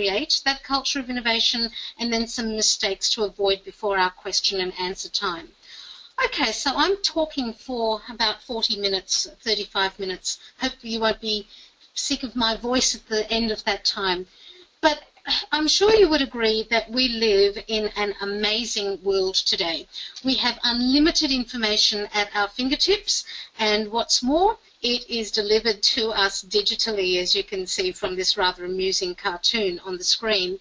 create that culture of innovation, and then some mistakes to avoid before our question and answer time. Okay, so I'm talking for about 40 minutes, 35 minutes. Hopefully you won't be sick of my voice at the end of that time. But I'm sure you would agree that we live in an amazing world today. We have unlimited information at our fingertips, and what's more, it is delivered to us digitally, as you can see from this rather amusing cartoon on the screen.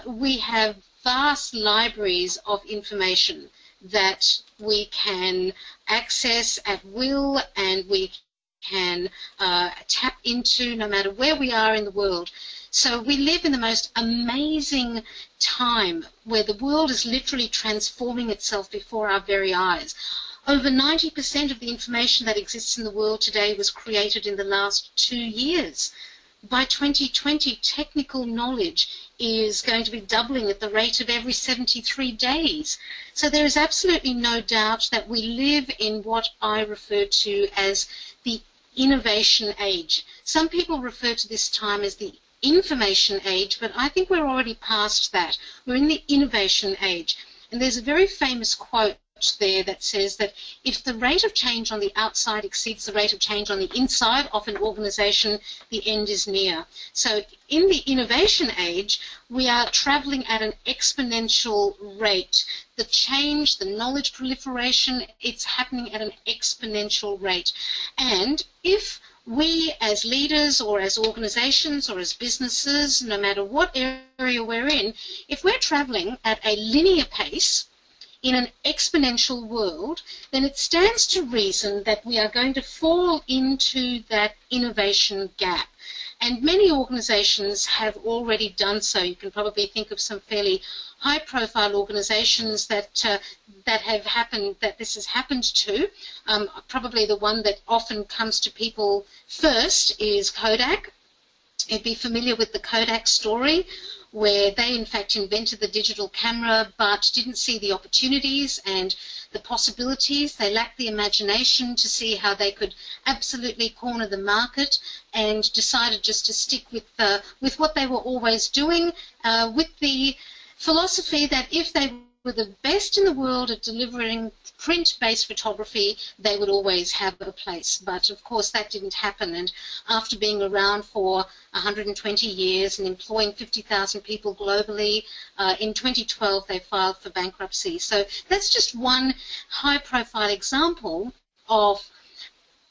We have vast libraries of information that we can access at will, and we can tap into no matter where we are in the world. So we live in the most amazing time where the world is literally transforming itself before our very eyes. Over 90% of the information that exists in the world today was created in the last 2 years. By 2020, technical knowledge is going to be doubling at the rate of every 73 days. So there is absolutely no doubt that we live in what I refer to as the innovation age. Some people refer to this time as the information age, but I think we're already past that. We're in the innovation age. And there's a very famous quote there that says that if the rate of change on the outside exceeds the rate of change on the inside of an organization, the end is near. So in the innovation age, we are traveling at an exponential rate. The change, the knowledge proliferation, it's happening at an exponential rate. And if we as leaders or as organizations or as businesses, no matter what area we're in, if we're traveling at a linear pace in an exponential world, then it stands to reason that we are going to fall into that innovation gap. And many organizations have already done so. You can probably think of some fairly high-profile organizations that this has happened to. Probably the one that often comes to people first is Kodak. You'd be familiar with the Kodak story, where they in fact invented the digital camera but didn't see the opportunities and the possibilities. They lacked the imagination to see how they could absolutely corner the market, and decided just to stick with what they were always doing, with the philosophy that if they were the best in the world at delivering print-based photography, they would always have a place. But of course that didn't happen, and after being around for 120 years and employing 50,000 people globally, in 2012 they filed for bankruptcy. So that's just one high-profile example of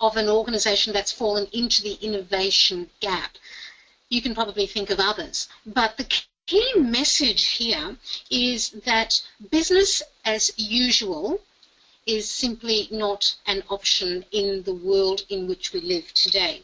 an organization that's fallen into the innovation gap. You can probably think of others, but the key message here is that business as usual is simply not an option in the world in which we live today.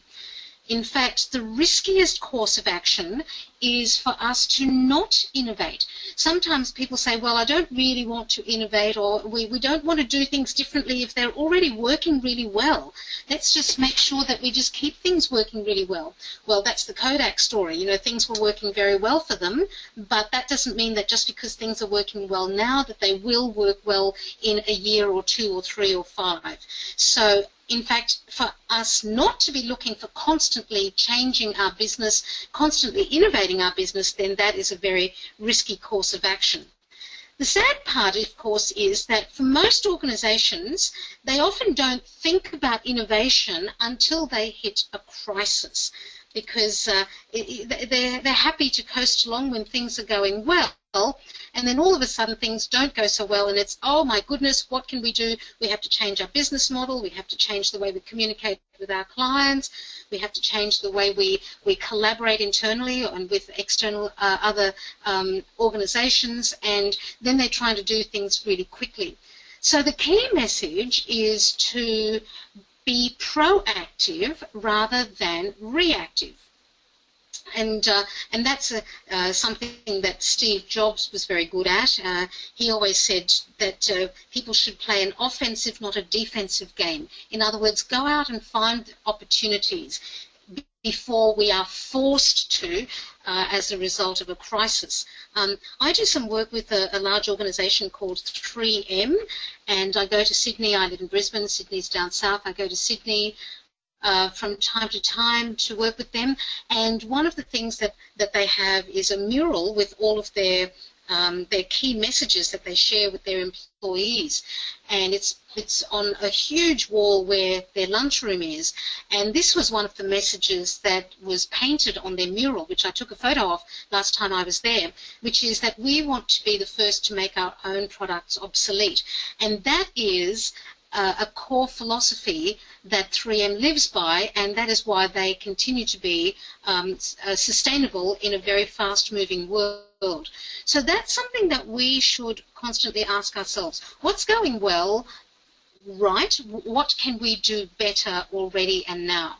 In fact, the riskiest course of action is for us to not innovate. Sometimes people say, well, I don't really want to innovate, or we don't want to do things differently if they're already working really well. Let's just make sure that we just keep things working really well. Well, that's the Kodak story. You know, things were working very well for them, but that doesn't mean that just because things are working well now that they will work well in a year or 2 or 3 or 5. So in fact, for us not to be looking for constantly changing our business, constantly innovating our business, then that is a very risky course of action. The sad part, of course, is that for most organizations, they often don't think about innovation until they hit a crisis, because they're happy to coast along when things are going well, and then all of a sudden things don't go so well, and it's, oh my goodness, what can we do? We have to change our business model, we have to change the way we communicate with our clients, we have to change the way we collaborate internally and with external other organizations, and then they're trying to do things really quickly. So the key message is to be proactive rather than reactive. And that's something that Steve Jobs was very good at. He always said that people should play an offensive, not a defensive game. In other words, go out and find opportunities before we are forced to as a result of a crisis. I do some work with a large organisation called 3M, and I go to Sydney. I live in Brisbane. Sydney's down south. I go to Sydney from time to time to work with them. And one of the things that they have is a mural with all of their key messages that they share with their employees. And it's on a huge wall where their lunchroom is. And this was one of the messages that was painted on their mural, which I took a photo of last time I was there, which is that we want to be the first to make our own products obsolete. And that is a core philosophy that 3M lives by, and that is why they continue to be sustainable in a very fast-moving world. So that's something that we should constantly ask ourselves. What's going well, right? What can we do better already and now?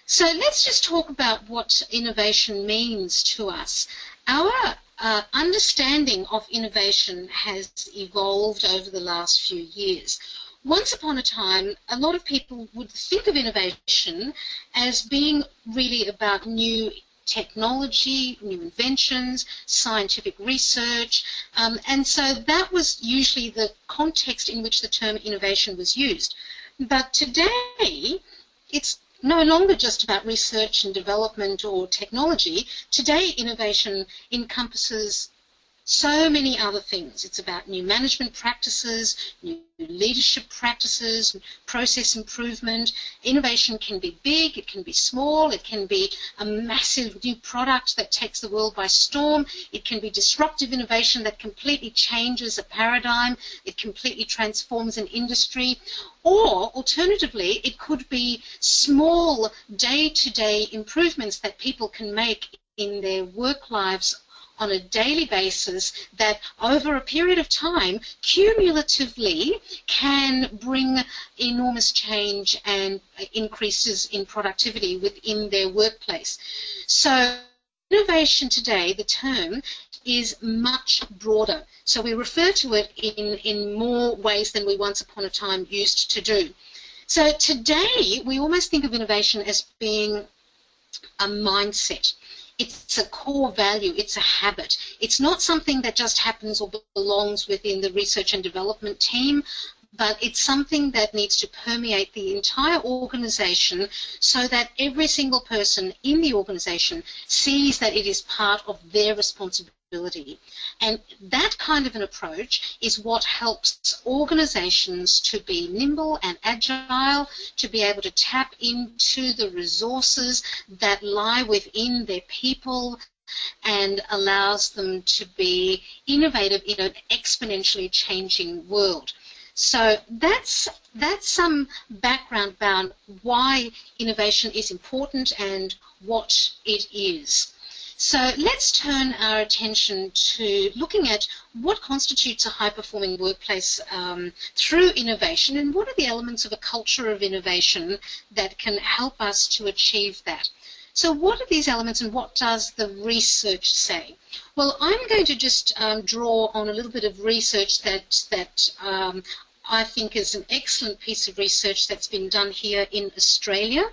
So let's just talk about what innovation means to us. Our understanding of innovation has evolved over the last few years. Once upon a time, a lot of people would think of innovation as being really about new technology, new inventions, scientific research, and so that was usually the context in which the term innovation was used. But today, it's no longer just about research and development or technology. Today, innovation encompasses so many other things. It's about new management practices, new leadership practices, process improvement. Innovation can be big, it can be small, it can be a massive new product that takes the world by storm, it can be disruptive innovation that completely changes a paradigm, it completely transforms an industry, or alternatively, it could be small day-to-day improvements that people can make in their work lives on a daily basis that over a period of time cumulatively can bring enormous change and increases in productivity within their workplace. So innovation today, the term, is much broader. So we refer to it in more ways than we once upon a time used to do. So today we almost think of innovation as being a mindset. It's a core value, it's a habit. It's not something that just happens or belongs within the research and development team, but it's something that needs to permeate the entire organization so that every single person in the organization sees that it is part of their responsibility. And that kind of an approach is what helps organizations to be nimble and agile, to be able to tap into the resources that lie within their people and allows them to be innovative in an exponentially changing world. So that's some background about why innovation is important and what it is. So let's turn our attention to looking at what constitutes a high-performing workplace through innovation, and what are the elements of a culture of innovation that can help us to achieve that. So what are these elements and what does the research say? Well, I'm going to just draw on a little bit of research that I think is an excellent piece of research that's been done here in Australia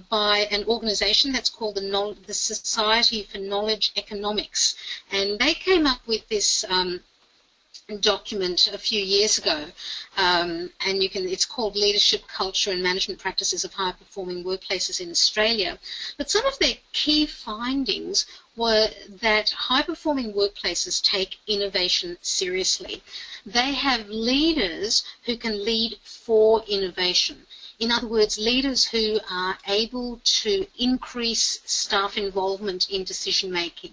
by an organisation that's called the Society for Knowledge Economics. And they came up with this document a few years ago, and it's called Leadership, Culture and Management Practices of High-Performing Workplaces in Australia. But some of their key findings were that high-performing workplaces take innovation seriously. They have leaders who can lead for innovation. In other words, leaders who are able to increase staff involvement in decision-making,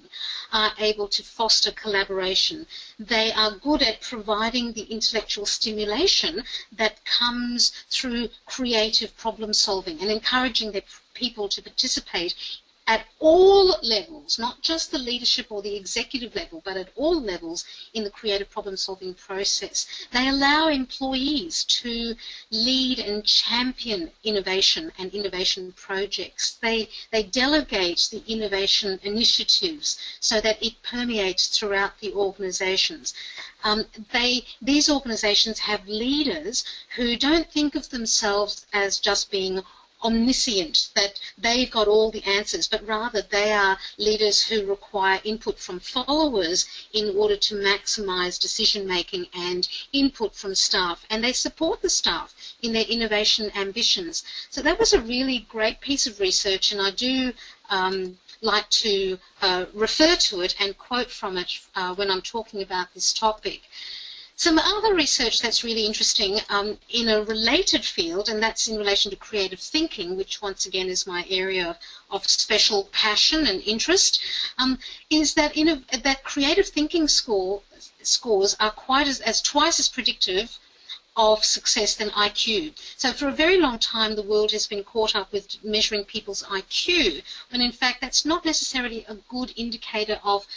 are able to foster collaboration. They are good at providing the intellectual stimulation that comes through creative problem-solving and encouraging their people to participate at all levels, not just the leadership or the executive level, but at all levels in the creative problem-solving process. They allow employees to lead and champion innovation and innovation projects. They delegate the innovation initiatives so that it permeates throughout the organizations. These organizations have leaders who don't think of themselves as just being omniscient, that they've got all the answers, but rather they are leaders who require input from followers in order to maximise decision-making and input from staff, and they support the staff in their innovation ambitions. So that was a really great piece of research, and I do like to refer to it and quote from it when I'm talking about this topic. Some other research that's really interesting in a related field, and that's in relation to creative thinking, which once again is my area of special passion and interest, is that that creative thinking scores are twice as predictive of success than IQ. So for a very long time, the world has been caught up with measuring people's IQ, when in fact that's not necessarily a good indicator of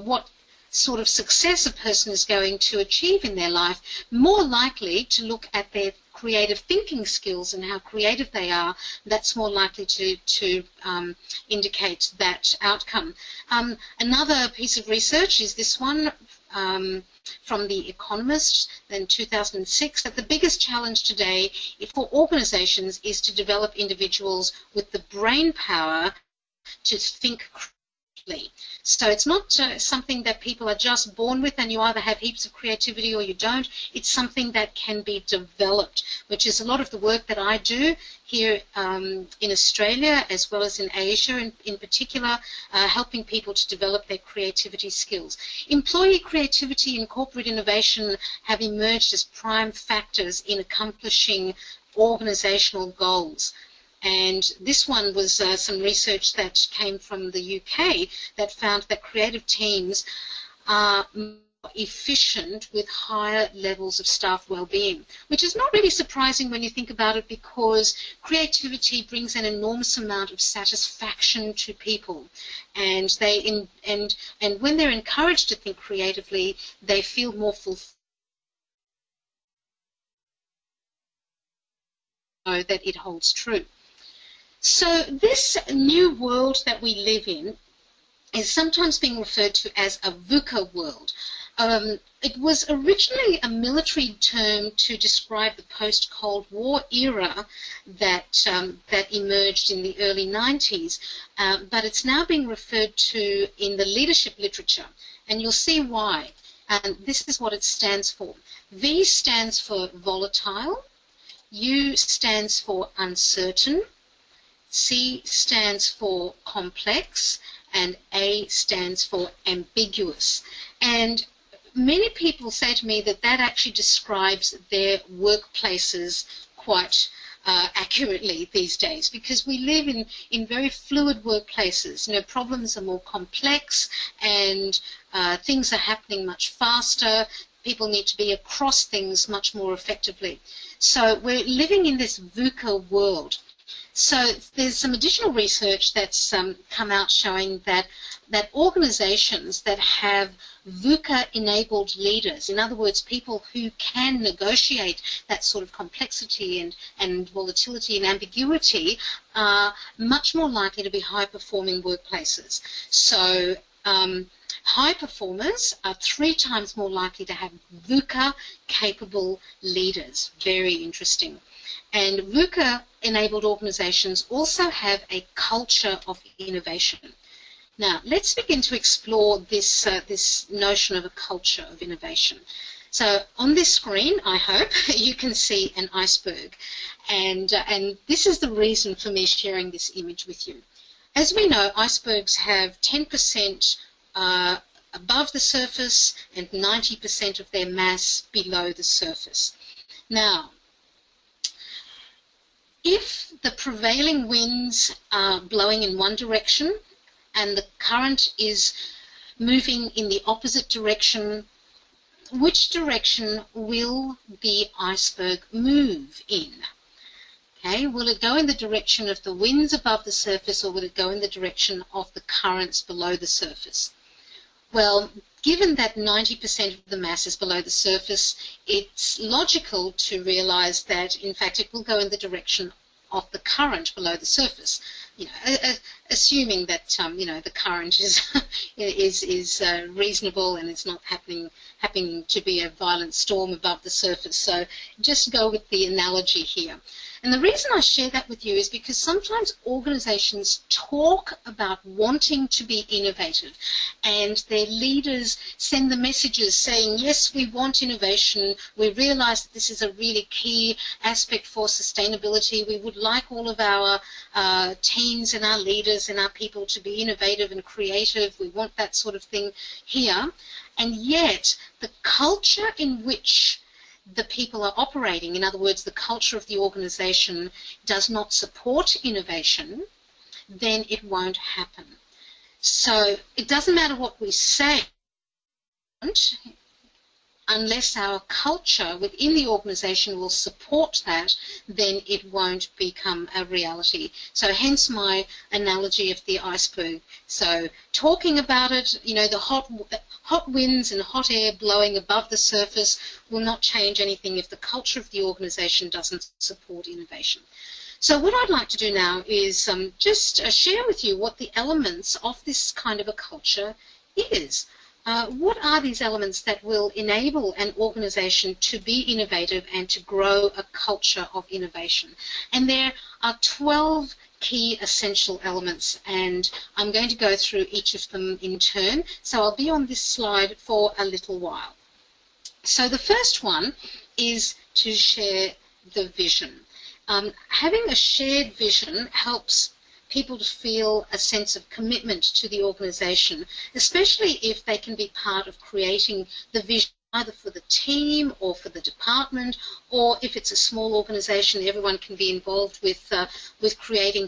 what sort of success a person is going to achieve in their life. More likely to look at their creative thinking skills and how creative they are. That's more likely to indicate that outcome. Another piece of research is this one from The Economist in 2006, that the biggest challenge today for organisations is to develop individuals with the brain power to think critically. So it's not something that people are just born with and you either have heaps of creativity or you don't. It's something that can be developed, which is a lot of the work that I do here in Australia as well as in Asia in particular, helping people to develop their creativity skills. Employee creativity and corporate innovation have emerged as prime factors in accomplishing organisational goals. And this one was some research that came from the UK that found that creative teams are more efficient with higher levels of staff well-being, which is not really surprising when you think about it, because creativity brings an enormous amount of satisfaction to people, and and when they're encouraged to think creatively, they feel more fulfilled. That it holds true. So this new world that we live in is sometimes being referred to as a Vicar world. It was originally a military term to describe the post-Cold War era that emerged in the early 90s, but it's now being referred to in the leadership literature, and you'll see why. And this is what it stands for. V stands for volatile, U stands for uncertain, C stands for complex, and A stands for ambiguous. And many people say to me that that actually describes their workplaces quite accurately these days, because we live in very fluid workplaces. You know, problems are more complex and things are happening much faster. People need to be across things much more effectively. So we're living in this VUCA world. So there's some additional research that's come out showing that organizations that have VUCA-enabled leaders, in other words, people who can negotiate that sort of complexity and volatility and ambiguity, are much more likely to be high-performing workplaces. So high performers are 3 times more likely to have VUCA-capable leaders. Very interesting. And VUCA-enabled organizations also have a culture of innovation. Now, let's begin to explore this, this notion of a culture of innovation. So on this screen, I hope, you can see an iceberg. And this is the reason for me sharing this image with you. As we know, icebergs have 10% above the surface and 90% of their mass below the surface. Now, if the prevailing winds are blowing in one direction and the current is moving in the opposite direction, which direction will the iceberg move in? Okay, will it go in the direction of the winds above the surface, or will it go in the direction of the currents below the surface? Well, given that 90% of the mass is below the surface, it's logical to realize that, in fact, it will go in the direction of the current below the surface. assuming that the current is reasonable and it's not happening to be a violent storm above the surface. So just go with the analogy here. And the reason I share that with you is because sometimes organizations talk about wanting to be innovative, and their leaders send the messages saying, yes, we want innovation. We realize that this is a really key aspect for sustainability. We would like all of our teams and our leaders and our people to be innovative and creative. We want that sort of thing here. And yet the culture in which the people are operating, in other words, the culture of the organization, does not support innovation, then it won't happen. So it doesn't matter what we say, unless our culture within the organization will support that, then it won't become a reality. So hence my analogy of the iceberg. So talking about it, the hot winds and hot air blowing above the surface will not change anything if the culture of the organization doesn't support innovation. So what I'd like to do now is just share with you what the elements of this kind of a culture is. What are these elements that will enable an organization to be innovative and to grow a culture of innovation? And there are 12 key essential elements, and I'm going to go through each of them in turn. So I'll be on this slide for a little while. So the first one is to share the vision. Having a shared vision helps people to feel a sense of commitment to the organization, especially if they can be part of creating the vision either for the team or for the department, or if it's a small organization, everyone can be involved with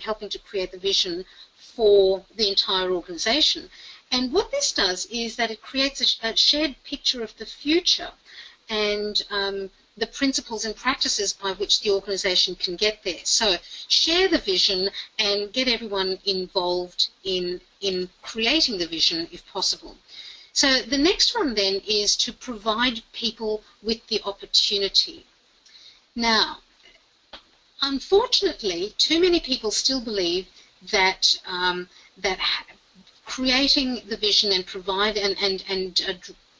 helping to create the vision for the entire organization. And what this does is that it creates a shared picture of the future and the principles and practices by which the organization can get there. So share the vision and get everyone involved in creating the vision if possible. So the next one then is to provide people with the opportunity. Now, unfortunately, too many people still believe that creating the vision and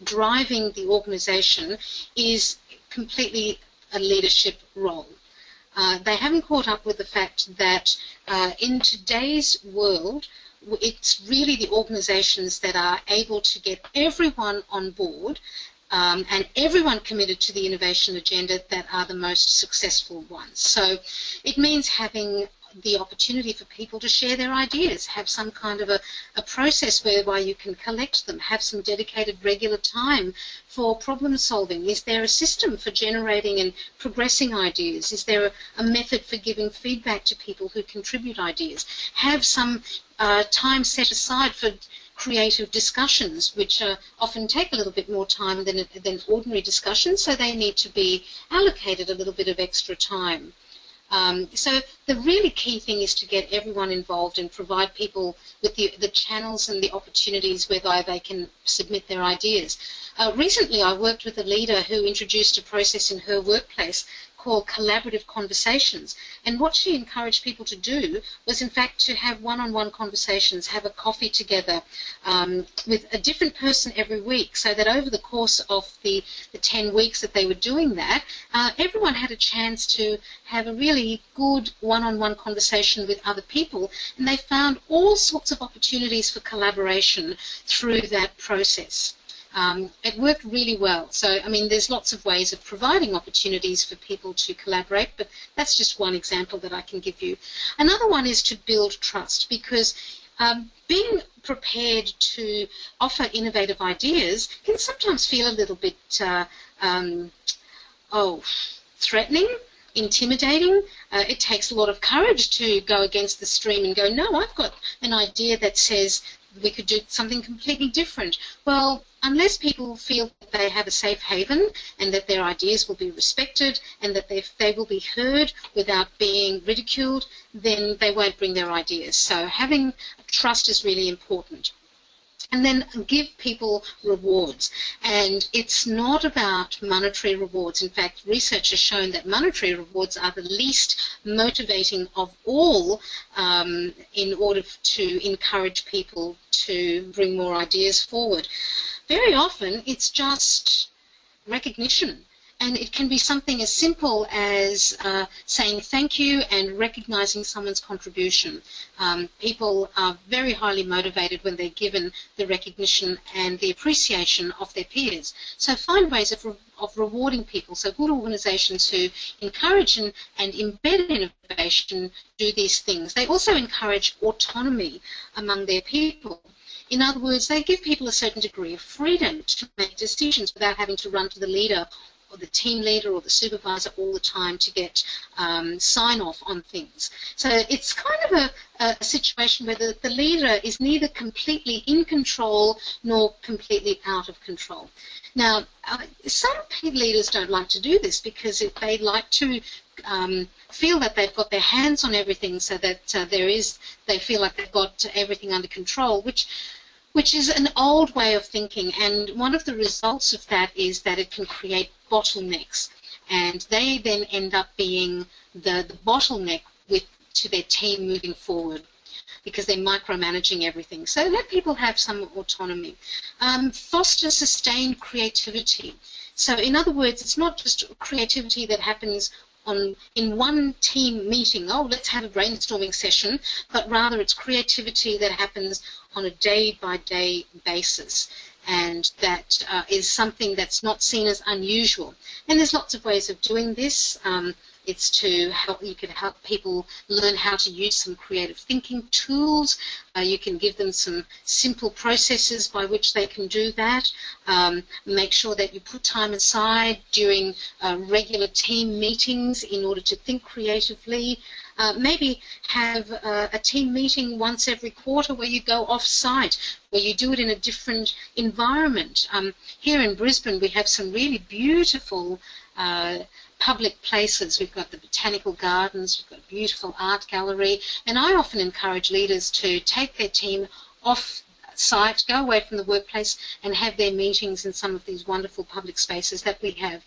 driving the organization is completely a leadership role. They haven't caught up with the fact that in today's world, it's really the organizations that are able to get everyone on board and everyone committed to the innovation agenda that are the most successful ones. So it means having the opportunity for people to share their ideas, have some kind of a process whereby you can collect them, have some dedicated regular time for problem solving. Is there a system for generating and progressing ideas? Is there a method for giving feedback to people who contribute ideas? Have some time set aside for creative discussions, which often take a little bit more time than ordinary discussions, so they need to be allocated a little bit of extra time. So the really key thing is to get everyone involved and provide people with the channels and the opportunities whereby they can submit their ideas. Recently, I worked with a leader who introduced a process in her workplace called collaborative conversations. And what she encouraged people to do was, in fact, to have one-on-one conversations, have a coffee together with a different person every week, so that over the course of the 10 weeks that they were doing that, everyone had a chance to have a really good one-on-one conversation with other people, and they found all sorts of opportunities for collaboration through that process. It worked really well. So, I mean, there's lots of ways of providing opportunities for people to collaborate, but that's just one example that I can give you. Another one is to build trust, because being prepared to offer innovative ideas can sometimes feel a little bit, threatening, intimidating. It takes a lot of courage to go against the stream and go, no, I've got an idea that says we could do something completely different. Well, unless people feel that they have a safe haven and that their ideas will be respected and that they will be heard without being ridiculed, then they won't bring their ideas. So having trust is really important. And then give people rewards. And it's not about monetary rewards. In fact, research has shown that monetary rewards are the least motivating of all in order to encourage people to bring more ideas forward. Very often, it's just recognition. And it can be something as simple as saying thank you and recognizing someone's contribution. People are very highly motivated when they're given the recognition and the appreciation of their peers. So find ways of rewarding people. So good organizations who encourage and embed innovation do these things. They also encourage autonomy among their people. In other words, they give people a certain degree of freedom to make decisions without having to run to the leader or the team leader or the supervisor all the time to get sign-off on things. So it's kind of a situation where the leader is neither completely in control nor completely out of control. Now, some leaders don't like to do this because they like to feel that they've got their hands on everything, so that they feel like they've got everything under control, which is an old way of thinking, and one of the results of that is that it can create bottlenecks, and they then end up being the bottleneck to their team moving forward because they're micromanaging everything. So let people have some autonomy. Foster sustained creativity. So in other words, it's not just creativity that happens in one team meeting, oh, let's have a brainstorming session, but rather it's creativity that happens on a day-by-day basis, and that is something that's not seen as unusual. And there's lots of ways of doing this. It's to help, you can help people learn how to use some creative thinking tools. You can give them some simple processes by which they can do that. Make sure that you put time aside during regular team meetings in order to think creatively. Maybe have a team meeting once every quarter where you go off-site, where you do it in a different environment. Here in Brisbane, we have some really beautiful public places. We've got the botanical gardens, we've got a beautiful art gallery, and I often encourage leaders to take their team off-site, go away from the workplace, and have their meetings in some of these wonderful public spaces that we have.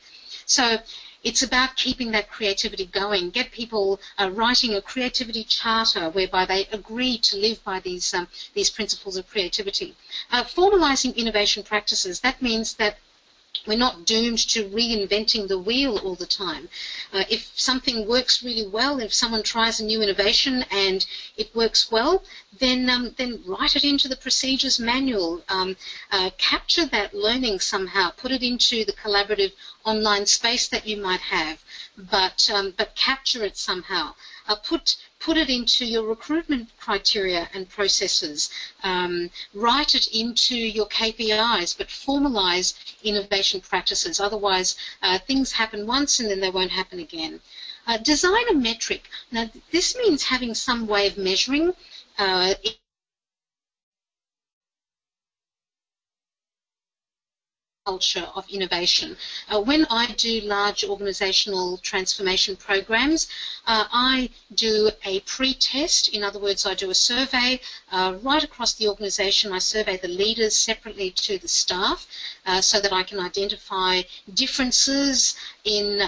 So it's about keeping that creativity going. Get people writing a creativity charter whereby they agree to live by these principles of creativity. Formalizing innovation practices. That means that we're not doomed to reinventing the wheel all the time. If something works really well, if someone tries a new innovation and it works well, then write it into the procedures manual. Capture that learning somehow. Put it into the collaborative online space that you might have, but capture it somehow. Put it into your recruitment criteria and processes. Write it into your KPIs, but formalize innovation practices. Otherwise, things happen once and then they won't happen again. Design a metric. Now, this means having some way of measuring culture of innovation. When I do large organisational transformation programs, I do a pre-test. In other words, I do a survey right across the organisation. I survey the leaders separately to the staff so that I can identify differences in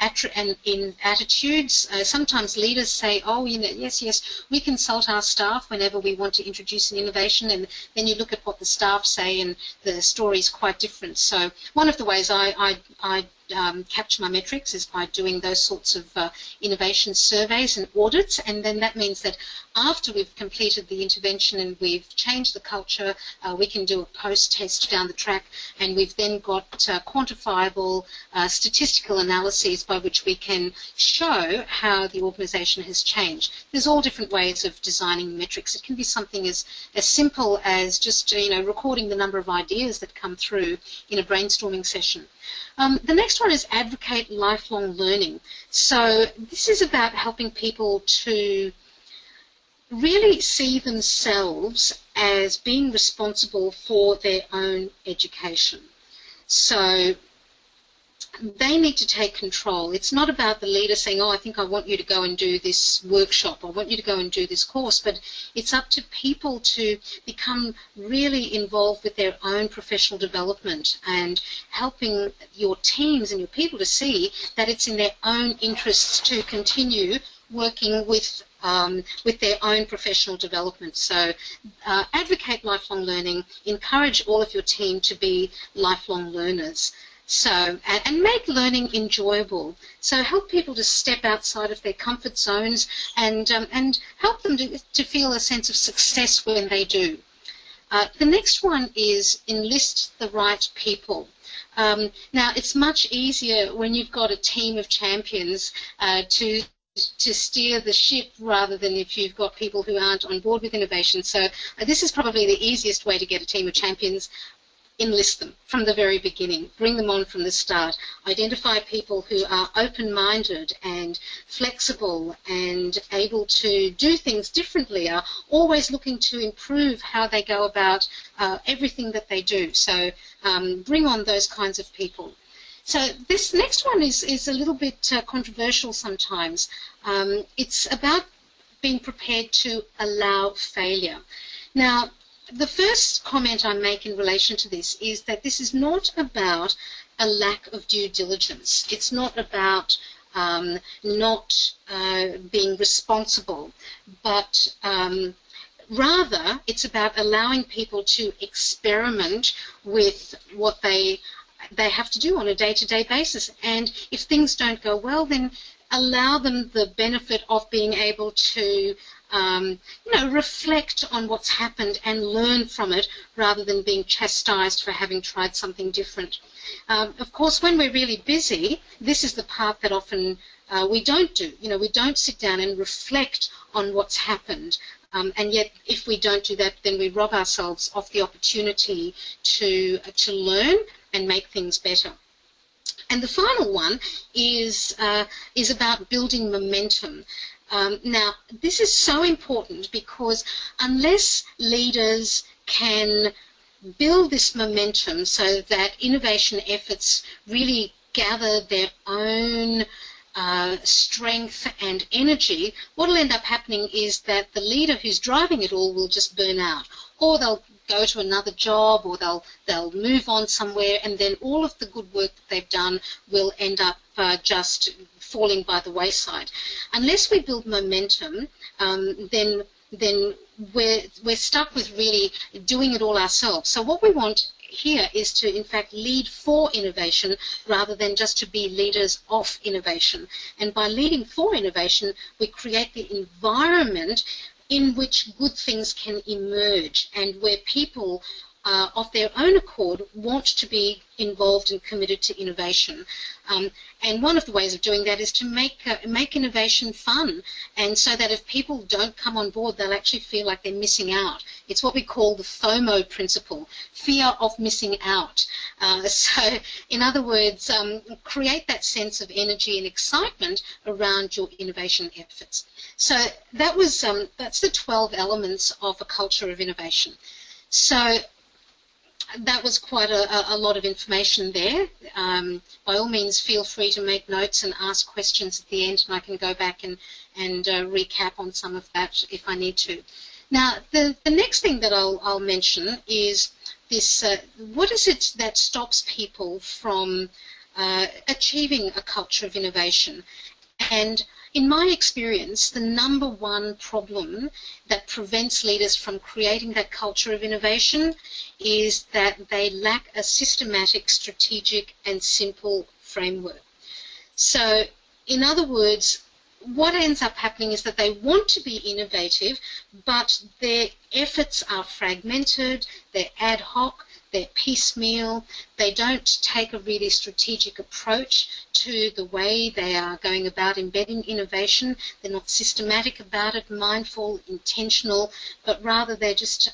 attitudes. Sometimes leaders say, oh, yes, we consult our staff whenever we want to introduce an innovation, and then you look at what the staff say and the story is quite different. So one of the ways I capture my metrics is by doing those sorts of innovation surveys and audits, and then that means that after we've completed the intervention and we've changed the culture, we can do a post-test down the track, and we've then got quantifiable statistical analyses by which we can show how the organisation has changed. There's all different ways of designing metrics. It can be something as simple as just recording the number of ideas that come through in a brainstorming session. The next one is advocate lifelong learning. So this is about helping people to really see themselves as being responsible for their own education. So they need to take control. It's not about the leader saying, oh, I think I want you to go and do this workshop, I want you to go and do this course, but it's up to people to become really involved with their own professional development and helping your teams and your people to see that it's in their own interests to continue working with their own professional development. So advocate lifelong learning, encourage all of your team to be lifelong learners. So, and make learning enjoyable. So help people to step outside of their comfort zones and help them to feel a sense of success when they do. The next one is enlist the right people. Now, it's much easier when you've got a team of champions to steer the ship rather than if you've got people who aren't on board with innovation. So this is probably the easiest way to get a team of champions. Enlist them from the very beginning. Bring them on from the start. Identify people who are open-minded and flexible and able to do things differently, are always looking to improve how they go about everything that they do. So bring on those kinds of people. So this next one is a little bit controversial sometimes. It's about being prepared to allow failure. Now, the first comment I make in relation to this is that this is not about a lack of due diligence. It's not about not being responsible, but rather it's about allowing people to experiment with what they have to do on a day-to-day basis. And if things don't go well, then allow them the benefit of being able to reflect on what's happened and learn from it rather than being chastised for having tried something different. Of course, when we're really busy, this is the part that often we don't do. We don't sit down and reflect on what's happened. And yet, if we don't do that, then we rob ourselves of the opportunity to learn and make things better. And the final one is about building momentum. Now, this is so important because unless leaders can build this momentum so that innovation efforts really gather their own strength and energy, what will end up happening is that the leader who's driving it all will just burn out, or they'll go to another job, or they'll move on somewhere, and then all of the good work that they've done will end up just falling by the wayside. Unless we build momentum, then we're stuck with really doing it all ourselves. So what we want here is to, in fact, lead for innovation rather than just to be leaders of innovation. And by leading for innovation, we create the environment in which good things can emerge and where people of their own accord want to be involved and committed to innovation. And one of the ways of doing that is to make innovation fun, and so that if people don't come on board, they'll actually feel like they're missing out. It's what we call the FOMO principle, fear of missing out. So, in other words, create that sense of energy and excitement around your innovation efforts. So that's the 12 elements of a culture of innovation. So that was quite a lot of information there. By all means, feel free to make notes and ask questions at the end, and I can go back and recap on some of that if I need to. Now, the next thing that I'll mention is this, what is it that stops people from achieving a culture of innovation? And in my experience, the number one problem that prevents leaders from creating that culture of innovation is that they lack a systematic, strategic, and simple framework. So, in other words, what ends up happening is that they want to be innovative, but their efforts are fragmented, they're ad hoc, they're piecemeal, they don't take a really strategic approach to the way they are going about embedding innovation. They're not systematic about it, mindful, intentional, but rather they're just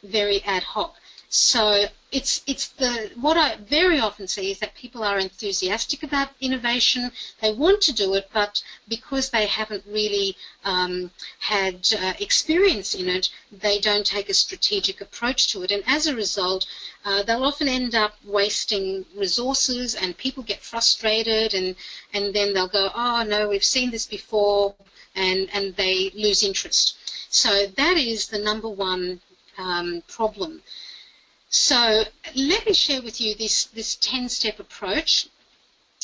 very ad hoc. So what I very often see is that people are enthusiastic about innovation. They want to do it, but because they haven't really had experience in it, they don't take a strategic approach to it. And as a result, they'll often end up wasting resources, and people get frustrated, and then they'll go, oh no, we've seen this before, and they lose interest. So that is the number one problem. So let me share with you this 10-step approach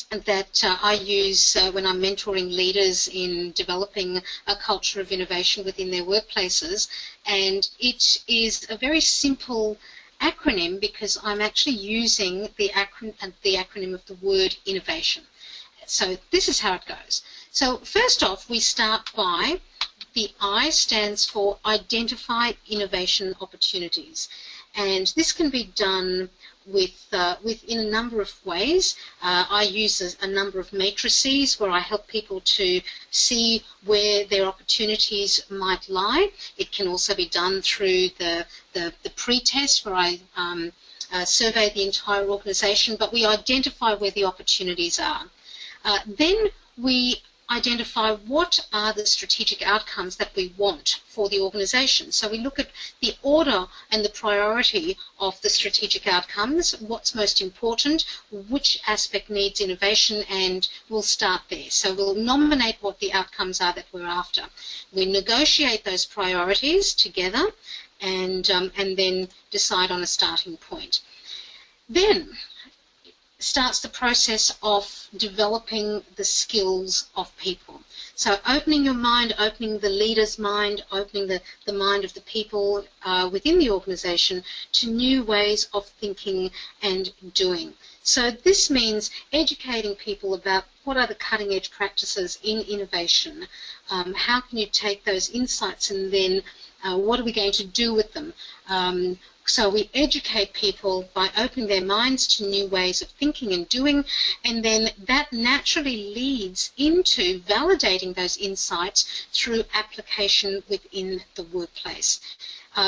that I use when I'm mentoring leaders in developing a culture of innovation within their workplaces. And it is a very simple acronym because I'm actually using the acronym of the word innovation. So this is how it goes. So first off, we start by the I stands for identify innovation opportunities. And this can be done within a number of ways. I use a number of matrices where I help people to see where their opportunities might lie. It can also be done through the pre-test where I survey the entire organisation, but we identify where the opportunities are. Then we identify what are the strategic outcomes that we want for the organisation. So we look at the order and the priority of the strategic outcomes, what's most important, which aspect needs innovation, and we'll start there. So we'll nominate what the outcomes are that we're after. We negotiate those priorities together and then decide on a starting point. Then starts the process of developing the skills of people. So opening your mind, opening the leader's mind, opening the mind of the people within the organisation to new ways of thinking and doing. So this means educating people about what are the cutting-edge practices in innovation, how can you take those insights and then what are we going to do with them? So we educate people by opening their minds to new ways of thinking and doing, and then that naturally leads into validating those insights through application within the workplace.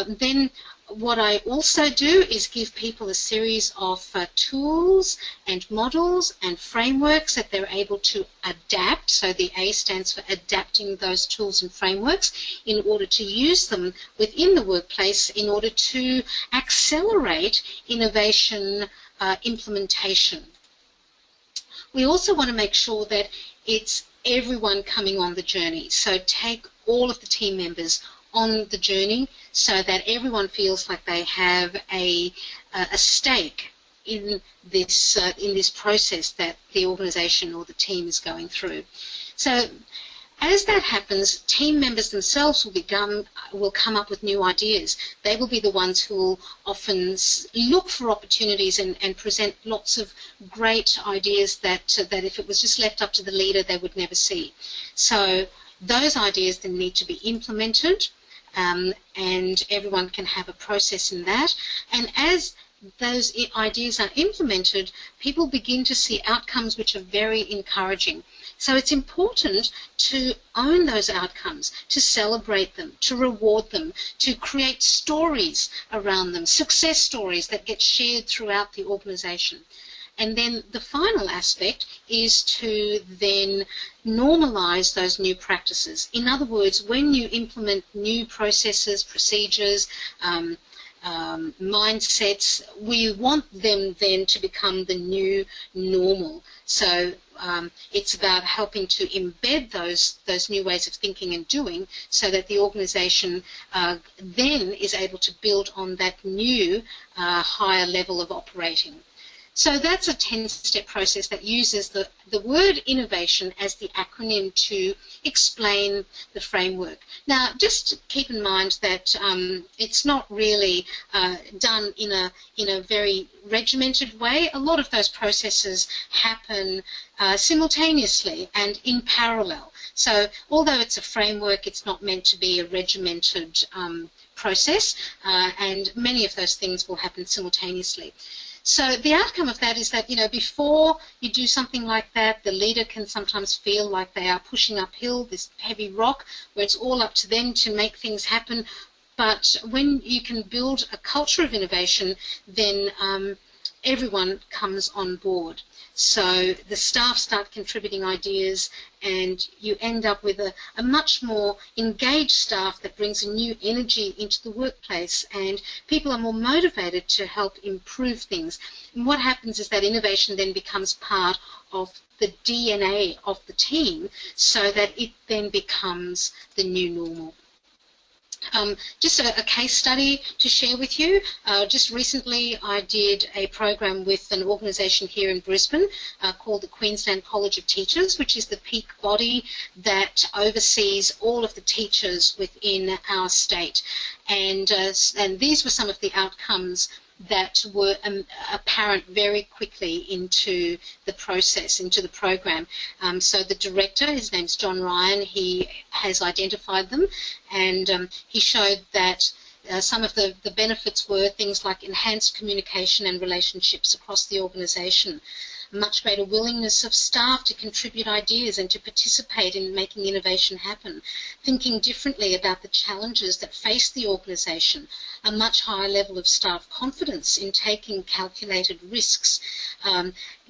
Then what I also do is give people a series of tools and models and frameworks that they're able to adapt. So the A stands for adapting those tools and frameworks in order to use them within the workplace in order to accelerate innovation implementation. We also want to make sure that it's everyone coming on the journey. So take all of the team members on the journey so that everyone feels like they have a stake in this process that the organisation or the team is going through. So as that happens, team members themselves will come up with new ideas. They will be the ones who will often look for opportunities and present lots of great ideas that if it was just left up to the leader, they would never see. So those ideas then need to be implemented, and everyone can have a process in that. And as those ideas are implemented, people begin to see outcomes which are very encouraging. So it's important to own those outcomes, to celebrate them, to reward them, to create stories around them, success stories that get shared throughout the organisation. And then the final aspect is to then normalise those new practices. In other words, when you implement new processes, procedures, mindsets, we want them then to become the new normal. So it's about helping to embed those new ways of thinking and doing so that the organisation then is able to build on that new higher level of operating. So that's a 10-step process that uses the word innovation as the acronym to explain the framework. Now, just keep in mind that it's not really done in a very regimented way. A lot of those processes happen simultaneously and in parallel. So although it's a framework, it's not meant to be a regimented process, and many of those things will happen simultaneously. So the outcome of that is that, before you do something like that, the leader can sometimes feel like they are pushing uphill this heavy rock where it's all up to them to make things happen. But when you can build a culture of innovation, then everyone comes on board. So the staff start contributing ideas, and you end up with a much more engaged staff that brings a new energy into the workplace, and people are more motivated to help improve things. And what happens is that innovation then becomes part of the DNA of the team, so that it then becomes the new normal. Just a case study to share with you. Just recently I did a program with an organisation here in Brisbane called the Queensland College of Teachers, which is the peak body that oversees all of the teachers within our state. And these were some of the outcomes that were apparent very quickly into the process, into the program. So the director, his name's John Ryan, he has identified them, and he showed that some of the benefits were things like enhanced communication and relationships across the organisation, much greater willingness of staff to contribute ideas and to participate in making innovation happen, thinking differently about the challenges that face the organisation, a much higher level of staff confidence in taking calculated risks.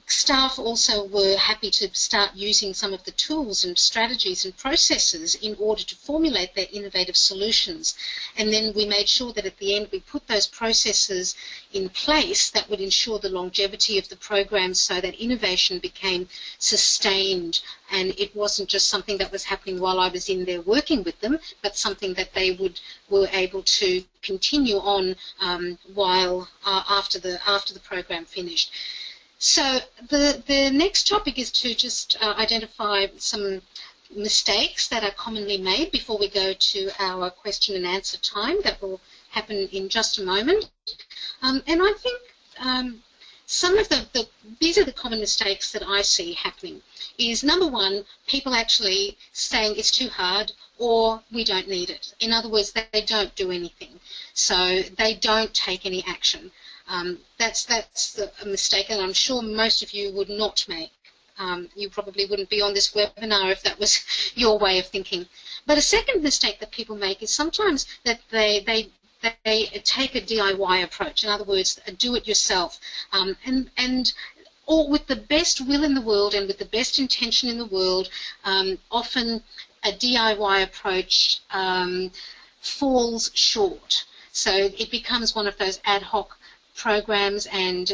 Staff also were happy to start using some of the tools and strategies and processes in order to formulate their innovative solutions. And then we made sure that at the end we put those processes in place that would ensure the longevity of the program, so that innovation became sustained, and it wasn't just something that was happening while I was in there working with them, but something that they were able to continue on while after the program finished. So the next topic is to just identify some mistakes that are commonly made before we go to our question and answer time. That will happen in just a moment. And I think some of these are the common mistakes that I see happening. Is number one, people actually saying it's too hard or we don't need it. In other words, they don't do anything. So they don't take any action. That's a mistake, and I'm sure most of you would not make. You probably wouldn't be on this webinar if that was your way of thinking. But a second mistake that people make is sometimes that they take a DIY approach. In other words, a do-it-yourself, or with the best will in the world and with the best intention in the world, often a DIY approach falls short. So it becomes one of those ad hoc programs, and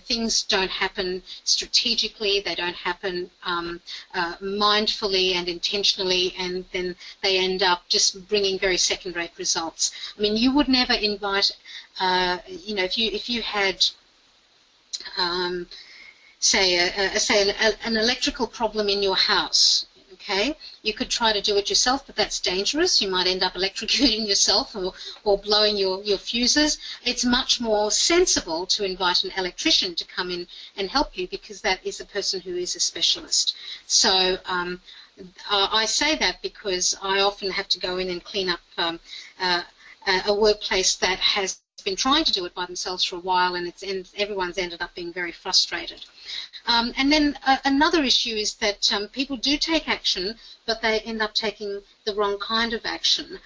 things don't happen strategically, they don't happen mindfully and intentionally, and then they end up just bringing very second-rate results. I mean, you would never invite, if you had say an electrical problem in your house. Okay, you could try to do it yourself, but that's dangerous. You might end up electrocuting yourself or blowing your fuses. It's much more sensible to invite an electrician to come in and help you, because that is a person who is a specialist. So I say that because I often have to go in and clean up a workplace that has been trying to do it by themselves for a while, and everyone's ended up being very frustrated. And then another issue is that people do take action, but they end up taking the wrong kind of action.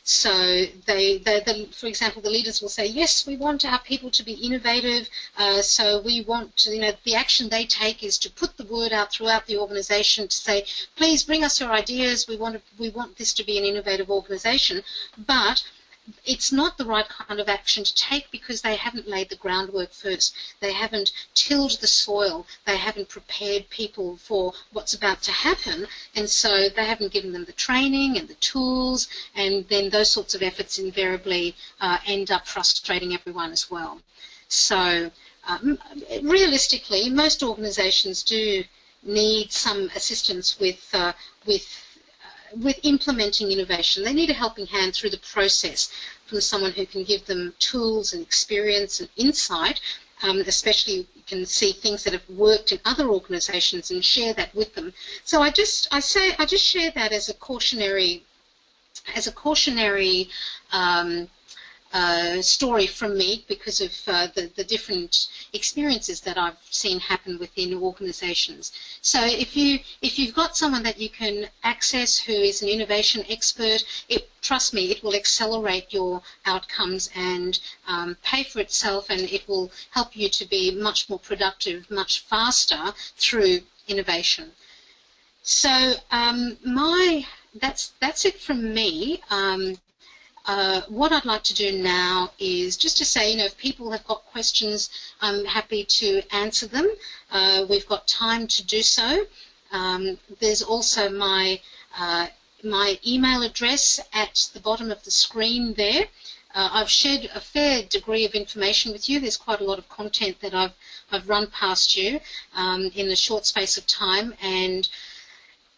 So for example, the leaders will say, yes, we want our people to be innovative, so we want to, the action they take is to put the word out throughout the organisation to say, please bring us your ideas, we want this to be an innovative organisation, but it's not the right kind of action to take because they haven't laid the groundwork first. They haven't tilled the soil. They haven't prepared people for what's about to happen, and so they haven't given them the training and the tools, and then those sorts of efforts invariably end up frustrating everyone as well. So realistically, most organisations do need some assistance with implementing innovation. They need a helping hand through the process from someone who can give them tools and experience and insight, especially you can see things that have worked in other organisations and share that with them. So I just share that as a cautionary story from me because of the different experiences that I've seen happen within organisations. So if you've got someone that you can access who is an innovation expert, trust me, it will accelerate your outcomes and pay for itself, and it will help you to be much more productive, much faster through innovation. So that's it from me. What I'd like to do now is just to say, if people have got questions, I'm happy to answer them. We've got time to do so. There's also my email address at the bottom of the screen there. I've shared a fair degree of information with you. There's quite a lot of content that I've run past you in a short space of time, and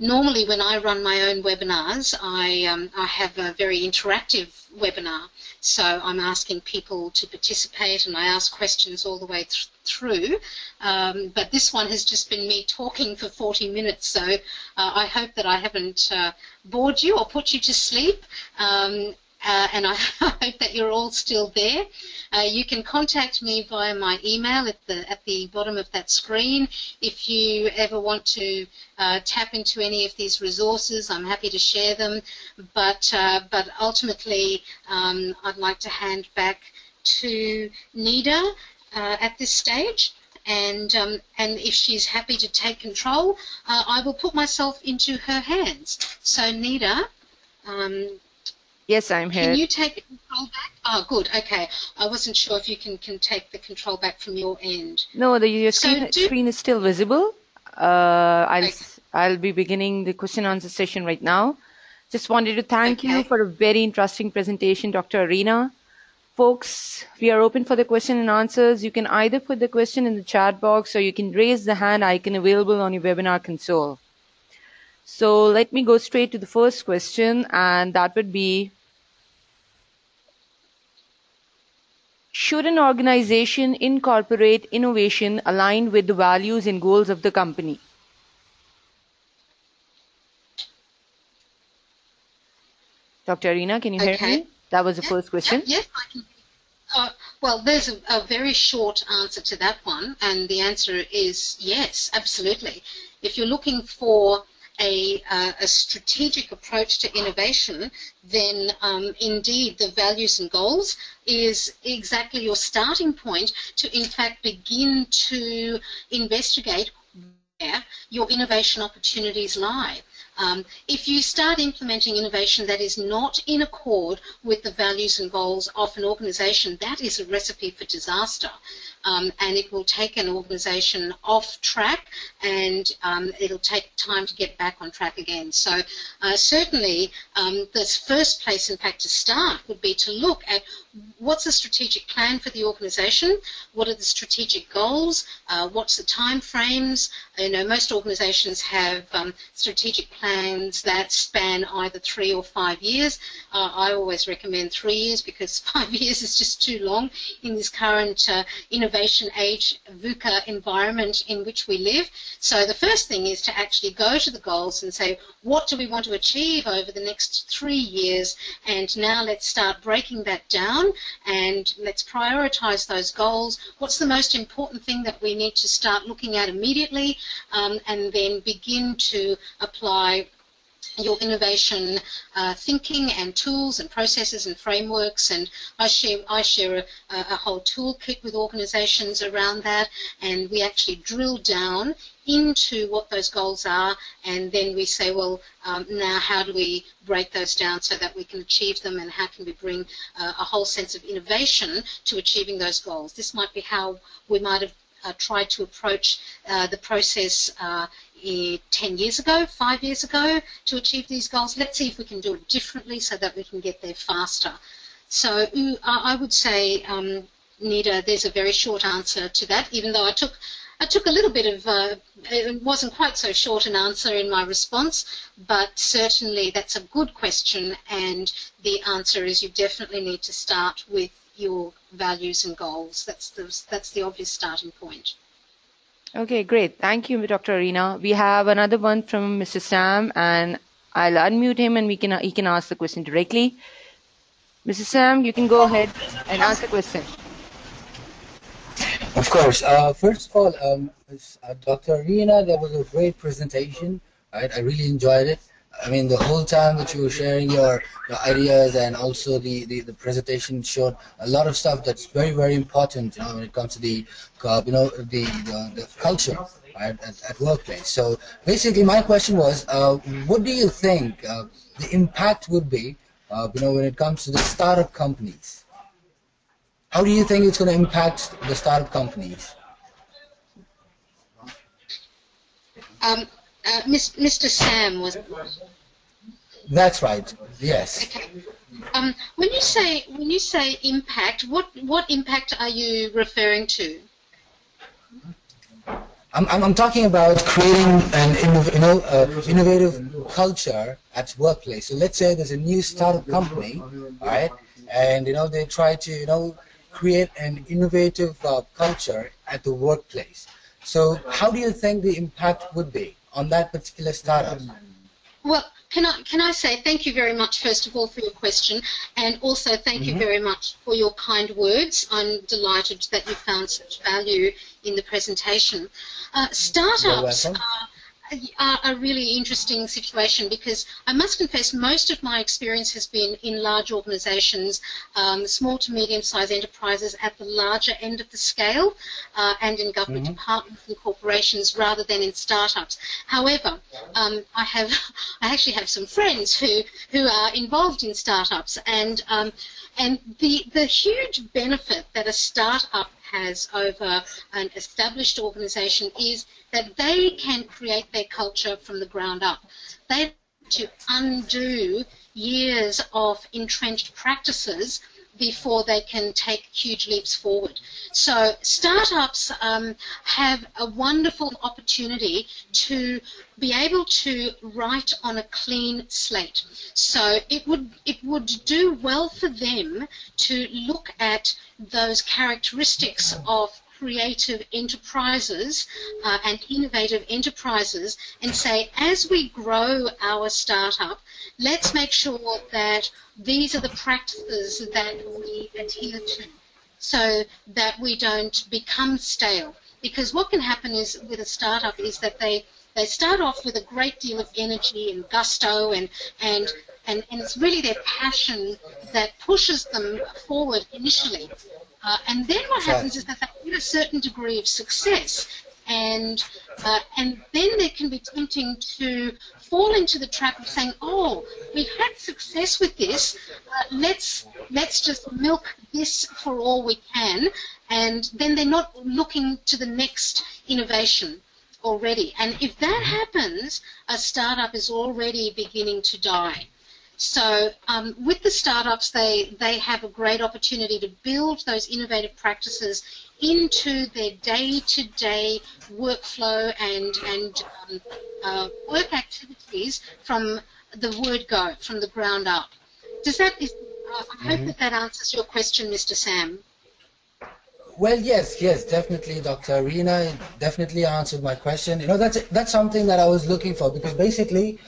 normally when I run my own webinars, I have a very interactive webinar. So I'm asking people to participate, and I ask questions all the way through. But this one has just been me talking for 40 minutes, so I hope that I haven't bored you or put you to sleep. And I hope that you're all still there. You can contact me via my email at the bottom of that screen. If you ever want to tap into any of these resources, I'm happy to share them. But ultimately, I'd like to hand back to Nida at this stage. And if she's happy to take control, I will put myself into her hands. So Nida, yes, I'm here. Can you take the control back? Oh, good. Okay. I wasn't sure if you can take the control back from your end. No, your screen is still visible. I'll be beginning the question answer session right now. Just wanted to thank you for a very interesting presentation, Dr. Irena. Folks, we are open for the question and answers. You can either put the question in the chat box, or you can raise the hand icon available on your webinar console. So let me go straight to the first question, and that would be, should an organization incorporate innovation aligned with the values and goals of the company? Dr. Irena, can you hear me? That was the first question. Yes, I can. Well, there's a very short answer to that one, and the answer is yes, absolutely. If you're looking for a strategic approach to innovation, then indeed the values and goals is exactly your starting point to in fact begin to investigate where your innovation opportunities lie. If you start implementing innovation that is not in accord with the values and goals of an organisation, that is a recipe for disaster. And it will take an organisation off track, and it'll take time to get back on track again. So certainly the first place, in fact, to start would be to look at what's the strategic plan for the organisation, what are the strategic goals, what's the time frames. Most organisations have strategic plans that span either 3 or 5 years. I always recommend 3 years because 5 years is just too long in this current innovation age VUCA environment in which we live. So the first thing is to actually go to the goals and say, what do we want to achieve over the next 3 years? And now let's start breaking that down and let's prioritize those goals. What's the most important thing that we need to start looking at immediately, and then begin to apply your innovation thinking and tools and processes and frameworks. And I share a whole toolkit with organizations around that, and we actually drill down into what those goals are, and then we say, well, now how do we break those down so that we can achieve them, and how can we bring a whole sense of innovation to achieving those goals. This might be how we might have tried to approach the process 10 years ago, 5 years ago to achieve these goals. Let's see if we can do it differently so that we can get there faster. So I would say, Nida, there's a very short answer to that, even though I took a little bit of, it wasn't quite so short an answer in my response, but certainly that's a good question, and the answer is you definitely need to start with your values and goals. That's the obvious starting point. Okay, great. Thank you, Dr. Irena. We have another one from Mr. Sam, and I'll unmute him and he can ask the question directly. Mrs. Sam, you can go ahead and ask the question. Of course. First of all, Dr. Irena, that was a great presentation. Right? I really enjoyed it. I mean, the whole time that you were sharing your ideas, and also the presentation showed a lot of stuff that's very, very important, when it comes to the culture, right, at workplace. So basically, my question was, what do you think the impact would be, when it comes to the startup companies? How do you think it's going to impact the startup companies? Mr. Sam was. That's right. Yes. Okay. When you say impact, what impact are you referring to? I'm talking about creating an innovative culture at workplace. So let's say there's a new startup company, all right, and they try to create an innovative culture at the workplace. So how do you think the impact would be on that particular startup? Well, can I say thank you very much, first of all, for your question, and also thank you very much for your kind words. I'm delighted that you found such value in the presentation. Startups are a really interesting situation, because I must confess most of my experience has been in large organisations, small to medium-sized enterprises at the larger end of the scale, and in government departments and corporations, rather than in startups. However, I actually have some friends who are involved in startups, and the huge benefit that a startup has over an established organisation is that they can create their culture from the ground up. They have to undo years of entrenched practices before they can take huge leaps forward. So startups have a wonderful opportunity to be able to write on a clean slate. So it would do well for them to look at those characteristics of creative enterprises and innovative enterprises and say, as we grow our startup, let's make sure that these are the practices that we adhere to so that we don't become stale. Because what can happen is with a startup is that they start off with a great deal of energy and gusto, and it's really their passion that pushes them forward initially. And then what happens is that they get a certain degree of success, and then they can be tempting to fall into the trap of saying, oh, we've had success with this, let's just milk this for all we can, and then they're not looking to the next innovation already. And if that happens, a startup is already beginning to die. So with the startups, they have a great opportunity to build those innovative practices into their day-to-day workflow and work activities from the word go, from the ground up. I hope that answers your question, Mr. Sam. Well, yes, definitely, Dr. Irena, it definitely answered my question. That's something that I was looking for, because basically,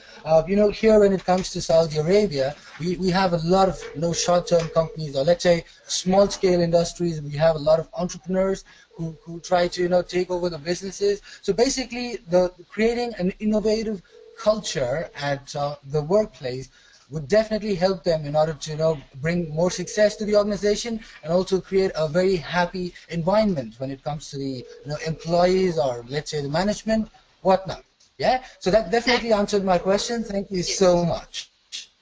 here when it comes to Saudi Arabia, we have a lot of short-term companies, or let's say small-scale industries. We have a lot of entrepreneurs who try to take over the businesses. So basically, creating an innovative culture at the workplace would definitely help them in order to bring more success to the organization, and also create a very happy environment when it comes to the employees, or let's say the management, whatnot. Yeah, so that definitely answered my question. Thank you so much.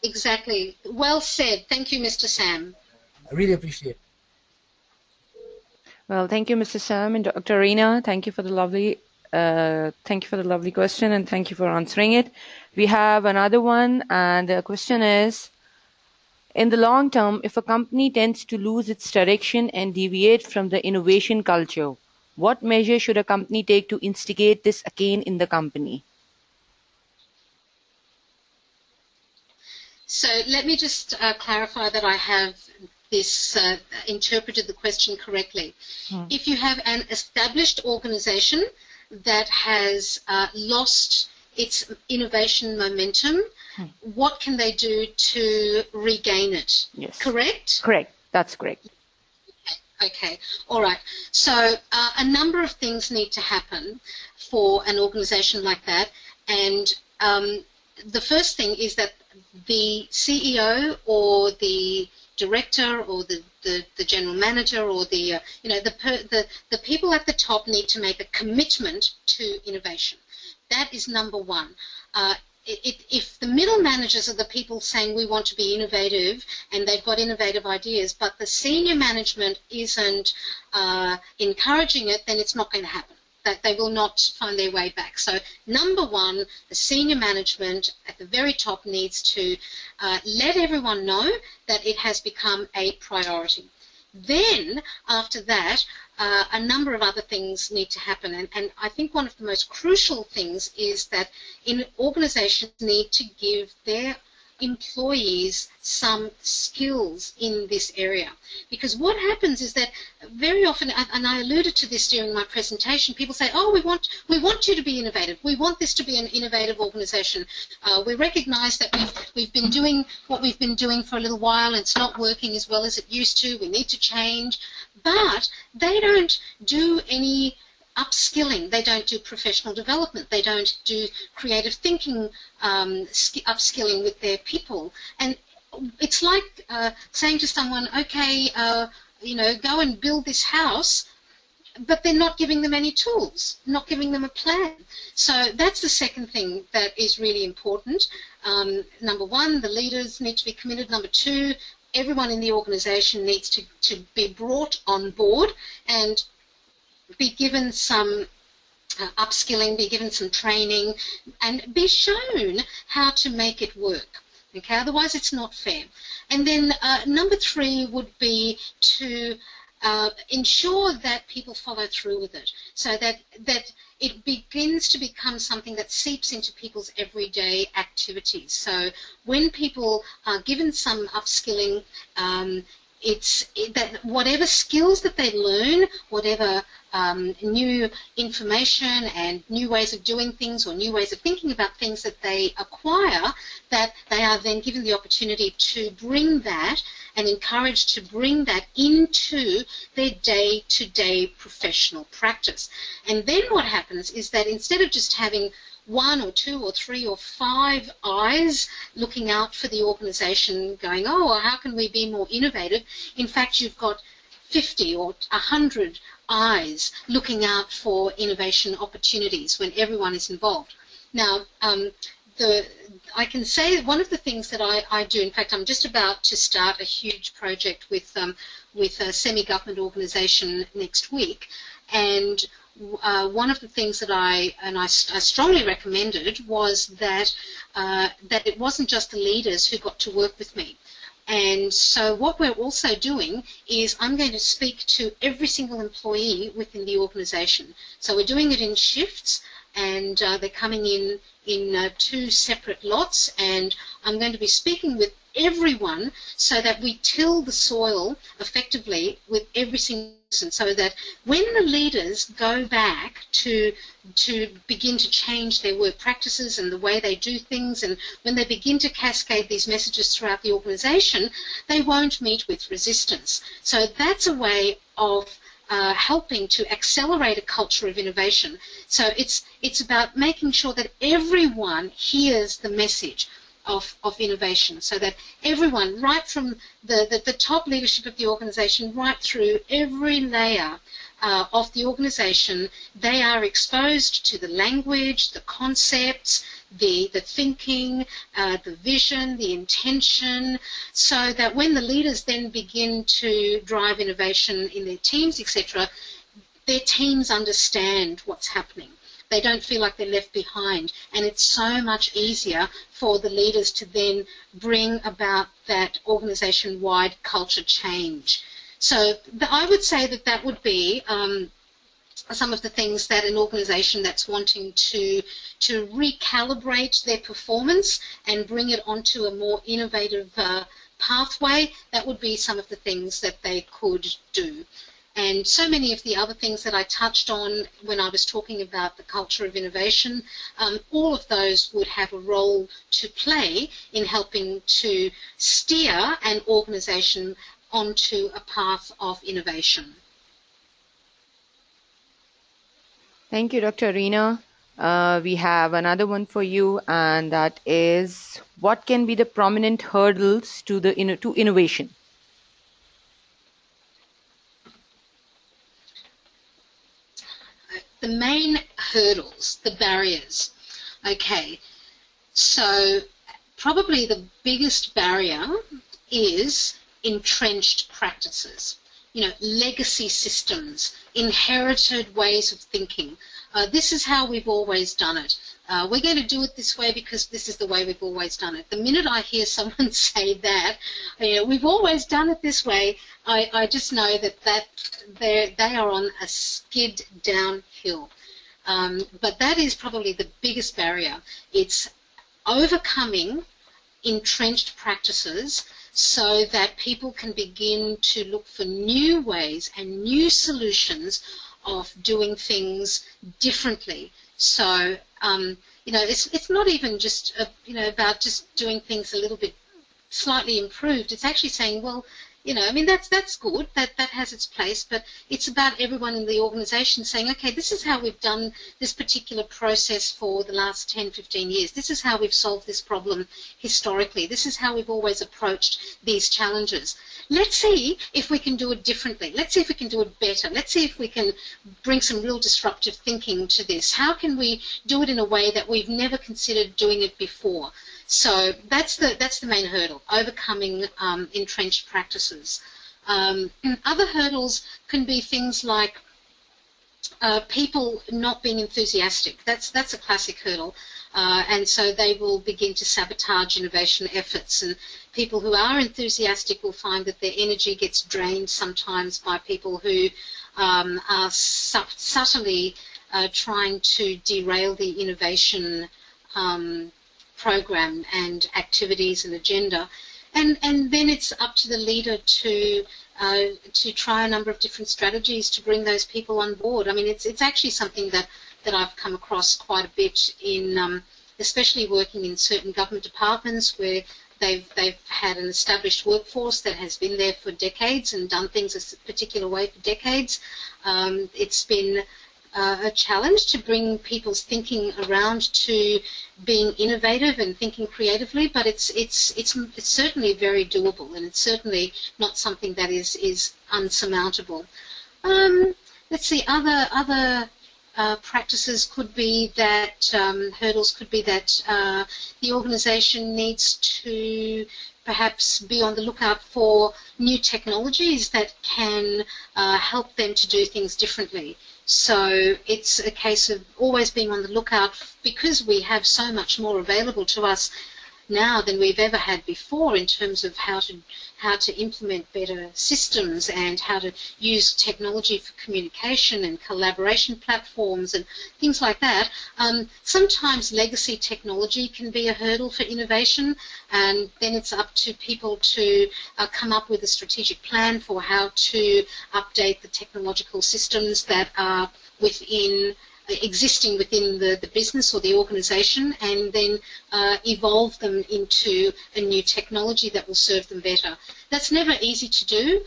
Exactly. Well said. Thank you, Mr. Sam. I really appreciate it. Well, thank you, Mr. Sam, and Dr. Irena. Thank you for the lovely question, and thank you for answering it. We have another one, and the question is, in the long term, if a company tends to lose its direction and deviate from the innovation culture, what measures should a company take to instigate this again in the company? So let me just clarify that I have this interpreted the question correctly. If you have an established organization that has lost its innovation momentum, what can they do to regain it? Yes. Correct? Correct. That's correct. Okay, all right. So a number of things need to happen for an organization like that. And the first thing is that the CEO or the director or the general manager or the the people at the top need to make a commitment to innovation. That is number one. If the middle managers are the people saying we want to be innovative and they've got innovative ideas, but the senior management isn't encouraging it, then it's not going to happen. That they will not find their way back. So number one, the senior management at the very top needs to let everyone know that it has become a priority. Then, after that, a number of other things need to happen. And I think one of the most crucial things is that organizations need to give their employees some skills in this area. Because what happens is that very often, and I alluded to this during my presentation, people say, oh, we want you to be innovative. We want this to be an innovative organization. We recognize that we've been doing what we've been doing for a little while and it's not working as well as it used to. We need to change. But they don't do any upskilling. They don't do professional development. They don't do creative thinking upskilling with their people. And it's like saying to someone, okay, go and build this house, but they're not giving them any tools, not giving them a plan. So that's the second thing that is really important. Number one, the leaders need to be committed. Number two, everyone in the organization needs to be brought on board and be given some upskilling, be given some training, and be shown how to make it work. Okay, otherwise it's not fair. And then number three would be to ensure that people follow through with it, so that it begins to become something that seeps into people's everyday activities. So when people are given some upskilling, that whatever skills that they learn, whatever new information and new ways of doing things or new ways of thinking about things that they acquire, that they are then given the opportunity to bring that and encouraged to bring that into their day-to-day professional practice. And then what happens is that instead of just having one or two or three or five eyes looking out for the organization going, oh, well, how can we be more innovative? In fact, you've got 50 or 100 eyes looking out for innovation opportunities when everyone is involved. Now, I can say one of the things that I do, in fact, I'm just about to start a huge project with a semi-government organization next week, and one of the things that I strongly recommended was that it wasn't just the leaders who got to work with me. And so what we're also doing is I'm going to speak to every single employee within the organization. So we're doing it in shifts, and they're coming in two separate lots, and I'm going to be speaking with everyone so that we till the soil effectively with every single person, so that when the leaders go back to begin to change their work practices and the way they do things, and when they begin to cascade these messages throughout the organization, they won't meet with resistance. So that's a way of helping to accelerate a culture of innovation. So it's about making sure that everyone hears the message of innovation, so that everyone, right from the top leadership of the organization, right through every layer of the organization, they are exposed to the language, the concepts, the thinking, the vision, the intention, so that when the leaders then begin to drive innovation in their teams, etc., their teams understand what's happening. They don't feel like they're left behind, and it's so much easier for the leaders to then bring about that organization-wide culture change. So I would say that would be some of the things that an organization that's wanting to recalibrate their performance and bring it onto a more innovative pathway, that would be some of the things that they could do. and so many of the other things that I touched on when I was talking about the culture of innovation, all of those would have a role to play in helping to steer an organisation onto a path of innovation. Thank you, Dr. Irena. We have another one for you, and that is, what can be the prominent hurdles to innovation? The main hurdles, the barriers. Okay, so probably the biggest barrier is entrenched practices. Legacy systems, inherited ways of thinking. This is how we've always done it. We're going to do it this way because this is the way we've always done it. The minute I hear someone say that, we've always done it this way, I just know that they are on a skid downhill. But that is probably the biggest barrier. It's overcoming entrenched practices so that people can begin to look for new ways and new solutions of doing things differently. So, it's not even just, about just doing things a little bit slightly improved. It's actually saying, well, that's good, that has its place, but it's about everyone in the organisation saying, okay, this is how we've done this particular process for the last 10, 15 years. This is how we've solved this problem historically. This is how we've always approached these challenges. Let's see if we can do it differently. Let's see if we can do it better. Let's see if we can bring some real disruptive thinking to this. How can we do it in a way that we've never considered doing it before? So that's the main hurdle, overcoming entrenched practices. Other hurdles can be things like people not being enthusiastic. That's a classic hurdle. And so they will begin to sabotage innovation efforts. And people who are enthusiastic will find that their energy gets drained sometimes by people who are subtly trying to derail the innovation program and activities and agenda. And then it's up to the leader to try a number of different strategies to bring those people on board. I mean, it's actually something that I've come across quite a bit in, especially working in certain government departments where they've had an established workforce that has been there for decades and done things a particular way for decades. It's been a challenge to bring people's thinking around to being innovative and thinking creatively, but it's certainly very doable, and it's certainly not something that is unsurmountable. Let's see, other practices could be that, hurdles could be that the organisation needs to perhaps be on the lookout for new technologies that can help them to do things differently. So it's a case of always being on the lookout, because we have so much more available to us now than we've ever had before in terms of how to implement better systems and how to use technology for communication and collaboration platforms and things like that. Sometimes legacy technology can be a hurdle for innovation, and then it's up to people to come up with a strategic plan for how to update the technological systems that are existing within the business or the organisation, and then evolve them into a new technology that will serve them better. That's never easy to do,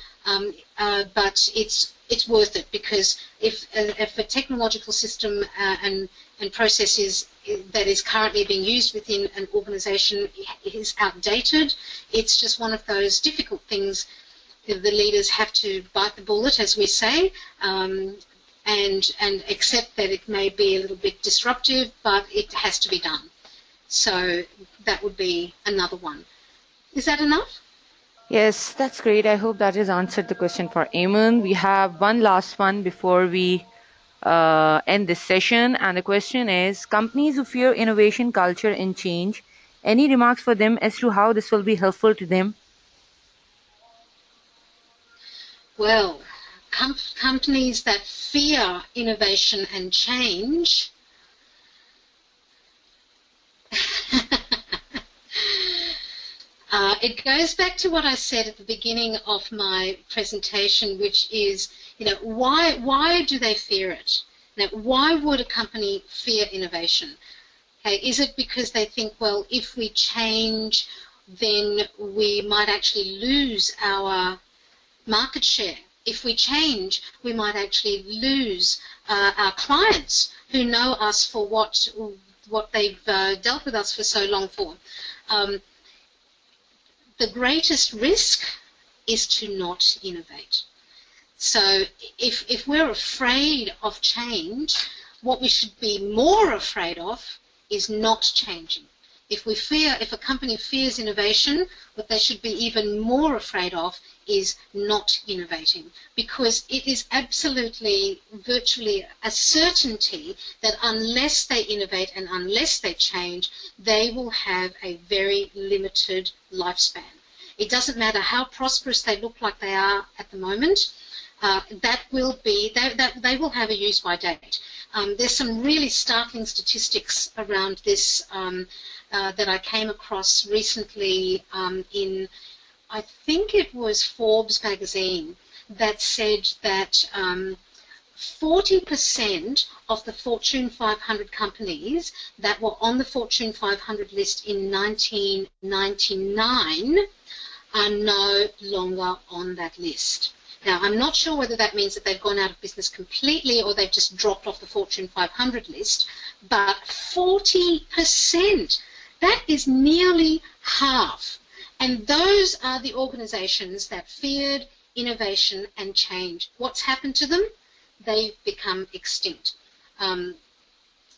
but it's worth it, because if a technological system and process that is currently being used within an organisation is outdated, it's just one of those difficult things. The leaders have to bite the bullet, as we say, and accept that it may be a little bit disruptive, but it has to be done. So that would be another one. Is that enough? Yes, that's great. I hope that has answered the question for Eamon. We have one last one before we end this session, and the question is, companies who fear innovation, culture and change, any remarks for them as to how this will be helpful to them? Well, companies that fear innovation and change, it goes back to what I said at the beginning of my presentation, which is Why do they fear it? Now, why would a company fear innovation? Okay, is it because they think, well, if we change, then we might actually lose our market share? If we change, we might actually lose our clients who know us for what they've dealt with us for so long for. The greatest risk is to not innovate. So if we're afraid of change, what we should be more afraid of is not changing. If a company fears innovation, what they should be even more afraid of is not innovating, because it is absolutely, virtually a certainty that unless they innovate and unless they change, they will have a very limited lifespan. It doesn't matter how prosperous they look like they are at the moment. They will have a use-by date. There's some really startling statistics around this that I came across recently in, I think it was Forbes magazine, that said that 40% of the Fortune 500 companies that were on the Fortune 500 list in 1999 are no longer on that list. Now, I'm not sure whether that means that they've gone out of business completely or they've just dropped off the Fortune 500 list, but 40%, that is nearly half. And those are the organizations that feared innovation and change. What's happened to them? They've become extinct.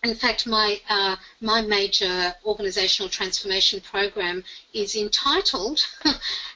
In fact, my major organizational transformation program is entitled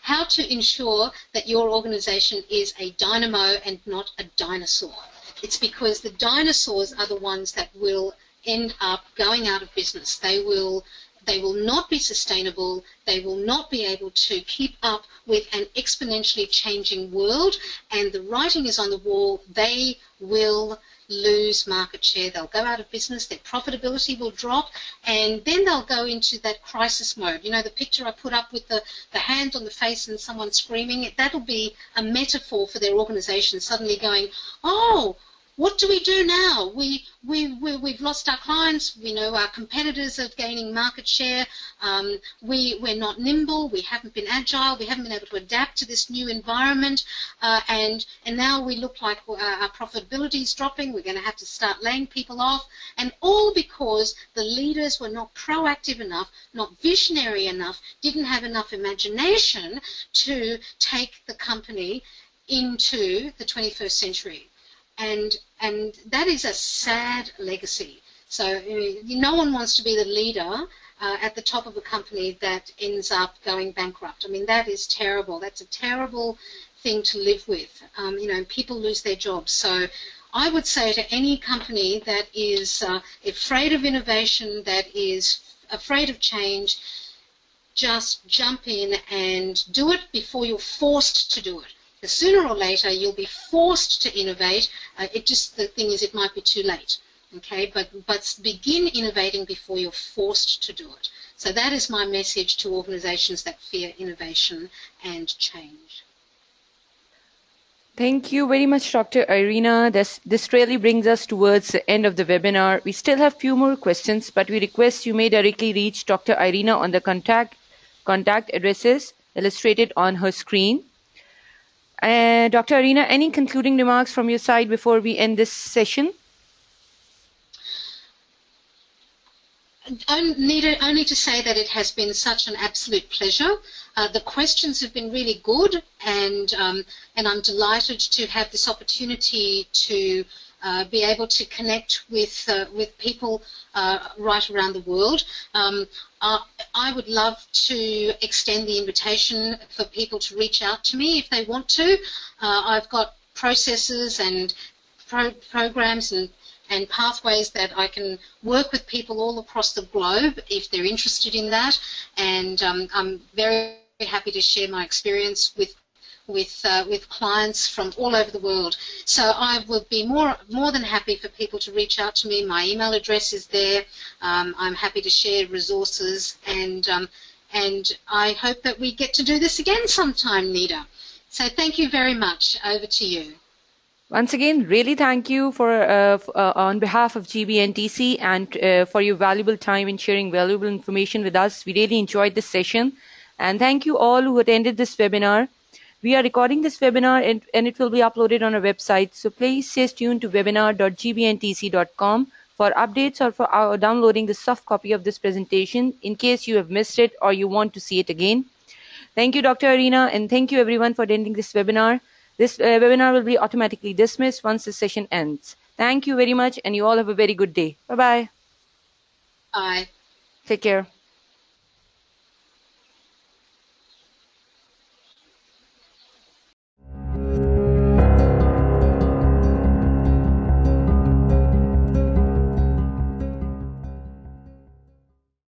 How to Ensure That Your Organization is a Dynamo and Not a Dinosaur. It's because the dinosaurs are the ones that will end up going out of business. They will not be sustainable. They will not be able to keep up with an exponentially changing world, and the writing is on the wall. They will lose market share. They'll go out of business, their profitability will drop, and then they'll go into that crisis mode. You know, the picture I put up with the hand on the face and someone screaming, that'll be a metaphor for their organization suddenly going, oh, what do we do now? We've lost our clients. We know our competitors are gaining market share. We're not nimble. We haven't been agile. We haven't been able to adapt to this new environment. And now we look like our profitability is dropping. We're going to have to start laying people off. And all because the leaders were not proactive enough, not visionary enough, didn't have enough imagination to take the company into the 21st century. And that is a sad legacy. So no one wants to be the leader at the top of a company that ends up going bankrupt. I mean, that is terrible. That's a terrible thing to live with. People lose their jobs. So I would say to any company that is afraid of innovation, that is afraid of change, just jump in and do it before you're forced to do it. Sooner or later, you'll be forced to innovate. The thing is, it might be too late. Okay, but begin innovating before you're forced to do it. So that is my message to organizations that fear innovation and change. Thank you very much, Dr. Irena. This really brings us towards the end of the webinar. We still have a few more questions, but we request you may directly reach Dr. Irena on the contact addresses illustrated on her screen. Dr. Irena, any concluding remarks from your side before we end this session? Only to say that it has been such an absolute pleasure. The questions have been really good, and I'm delighted to have this opportunity to be able to connect with people right around the world. I would love to extend the invitation for people to reach out to me if they want to. I've got processes and programs and pathways that I can work with people all across the globe if they're interested in that, and I'm very happy to share my experience with clients from all over the world. So I would be more than happy for people to reach out to me. My email address is there. I'm happy to share resources, and I hope that we get to do this again sometime, Nita. So thank you very much. Over to you. Once again, really thank you on behalf of GBNTC and for your valuable time in sharing valuable information with us. We really enjoyed this session. And thank you all who attended this webinar. We are recording this webinar and it will be uploaded on our website. So please stay tuned to webinar.gbntc.com for updates or for downloading the soft copy of this presentation in case you have missed it or you want to see it again. Thank you, Dr. Irena, and thank you everyone for attending this webinar. This webinar will be automatically dismissed once the session ends. Thank you very much, and you all have a very good day. Bye-bye. Bye. Take care.